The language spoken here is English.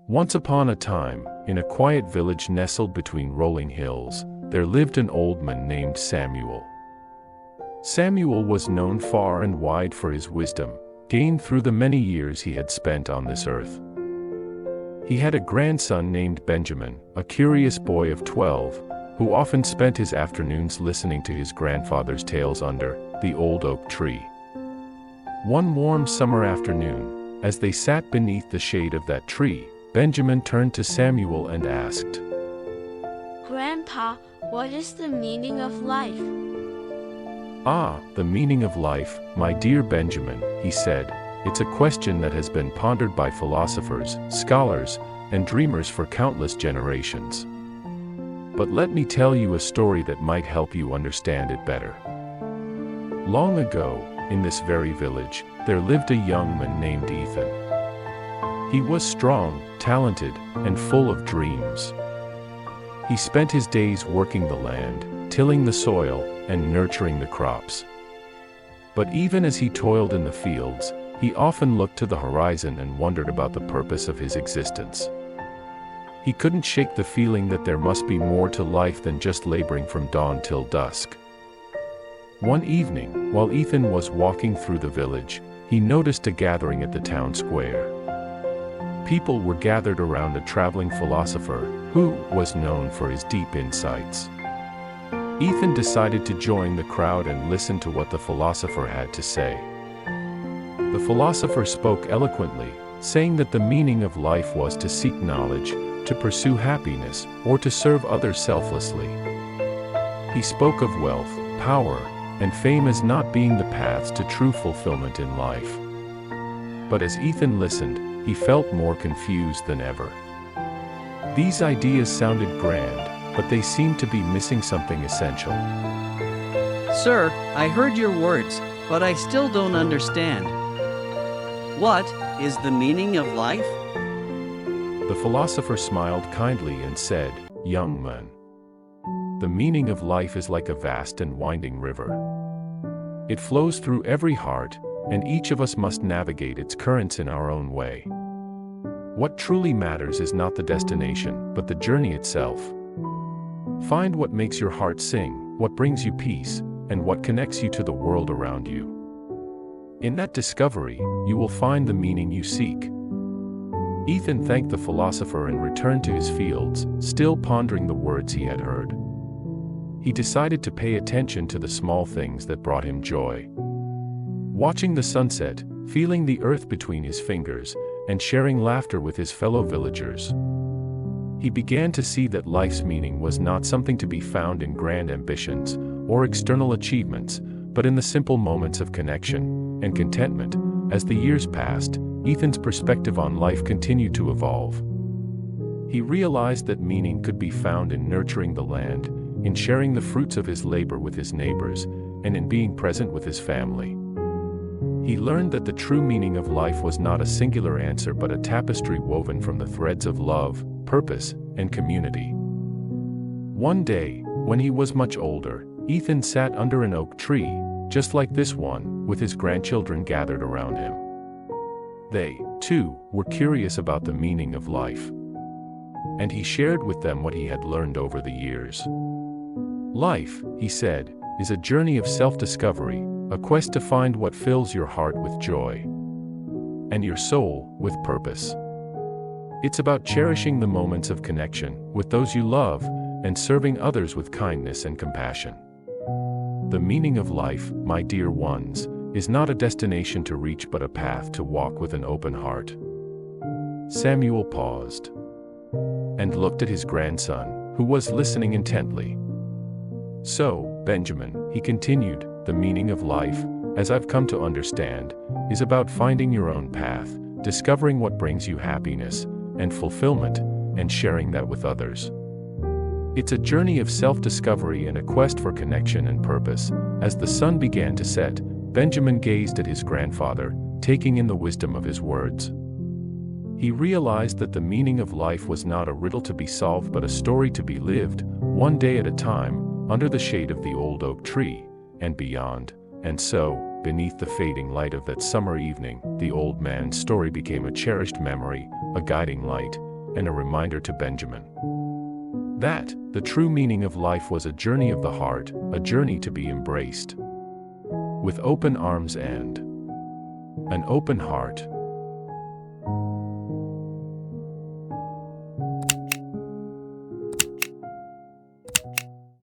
Once upon a time, in a quiet village nestled between rolling hills, there lived an old man named Samuel. Samuel was known far and wide for his wisdom, gained through the many years he had spent on this earth. He had a grandson named Benjamin, a curious boy of 12, who often spent his afternoons listening to his grandfather's tales under the old oak tree. One warm summer afternoon, as they sat beneath the shade of that tree, Benjamin turned to Samuel and asked, "Grandpa, what is the meaning of life?" "Ah, the meaning of life, my dear Benjamin," he said, "it's a question that has been pondered by philosophers, scholars, and dreamers for countless generations. But let me tell you a story that might help you understand it better. Long ago, in this very village, there lived a young man named Ethan. He was strong, talented, and full of dreams. He spent his days working the land, tilling the soil, and nurturing the crops. But even as he toiled in the fields, he often looked to the horizon and wondered about the purpose of his existence. He couldn't shake the feeling that there must be more to life than just laboring from dawn till dusk. One evening, while Ethan was walking through the village, he noticed a gathering at the town square. People were gathered around a traveling philosopher who was known for his deep insights. Ethan decided to join the crowd and listen to what the philosopher had to say. The philosopher spoke eloquently, saying that the meaning of life was to seek knowledge, to pursue happiness, or to serve others selflessly. He spoke of wealth, power, and fame as not being the paths to true fulfillment in life. But as Ethan listened, he felt more confused than ever. These ideas sounded grand, but they seemed to be missing something essential. "Sir, I heard your words, but I still don't understand. What is the meaning of life?" The philosopher smiled kindly and said, "Young man, the meaning of life is like a vast and winding river. It flows through every heart, and each of us must navigate its currents in our own way. What truly matters is not the destination, but the journey itself. Find what makes your heart sing, what brings you peace, and what connects you to the world around you. In that discovery, you will find the meaning you seek." Ethan thanked the philosopher and returned to his fields, still pondering the words he had heard. He decided to pay attention to the small things that brought him joy. Watching the sunset, feeling the earth between his fingers, and sharing laughter with his fellow villagers, he began to see that life's meaning was not something to be found in grand ambitions or external achievements, but in the simple moments of connection and contentment. As the years passed, Ethan's perspective on life continued to evolve. He realized that meaning could be found in nurturing the land, in sharing the fruits of his labor with his neighbors, and in being present with his family. He learned that the true meaning of life was not a singular answer but a tapestry woven from the threads of love, purpose, and community. One day, when he was much older, Ethan sat under an oak tree, just like this one, with his grandchildren gathered around him. They, too, were curious about the meaning of life. And he shared with them what he had learned over the years. "Life," he said, "is a journey of self-discovery, a quest to find what fills your heart with joy, and your soul with purpose. It's about cherishing the moments of connection with those you love, and serving others with kindness and compassion. The meaning of life, my dear ones, is not a destination to reach but a path to walk with an open heart." Samuel paused and looked at his grandson, who was listening intently. "So, Benjamin," he continued, "the meaning of life, as I've come to understand, is about finding your own path, discovering what brings you happiness and fulfillment, and sharing that with others. It's a journey of self-discovery and a quest for connection and purpose." As the sun began to set, Benjamin gazed at his grandfather, taking in the wisdom of his words. He realized that the meaning of life was not a riddle to be solved but a story to be lived, one day at a time, under the shade of the old oak tree, and beyond. And so, beneath the fading light of that summer evening, the old man's story became a cherished memory, a guiding light, and a reminder to Benjamin that the true meaning of life was a journey of the heart, a journey to be embraced with open arms and an open heart.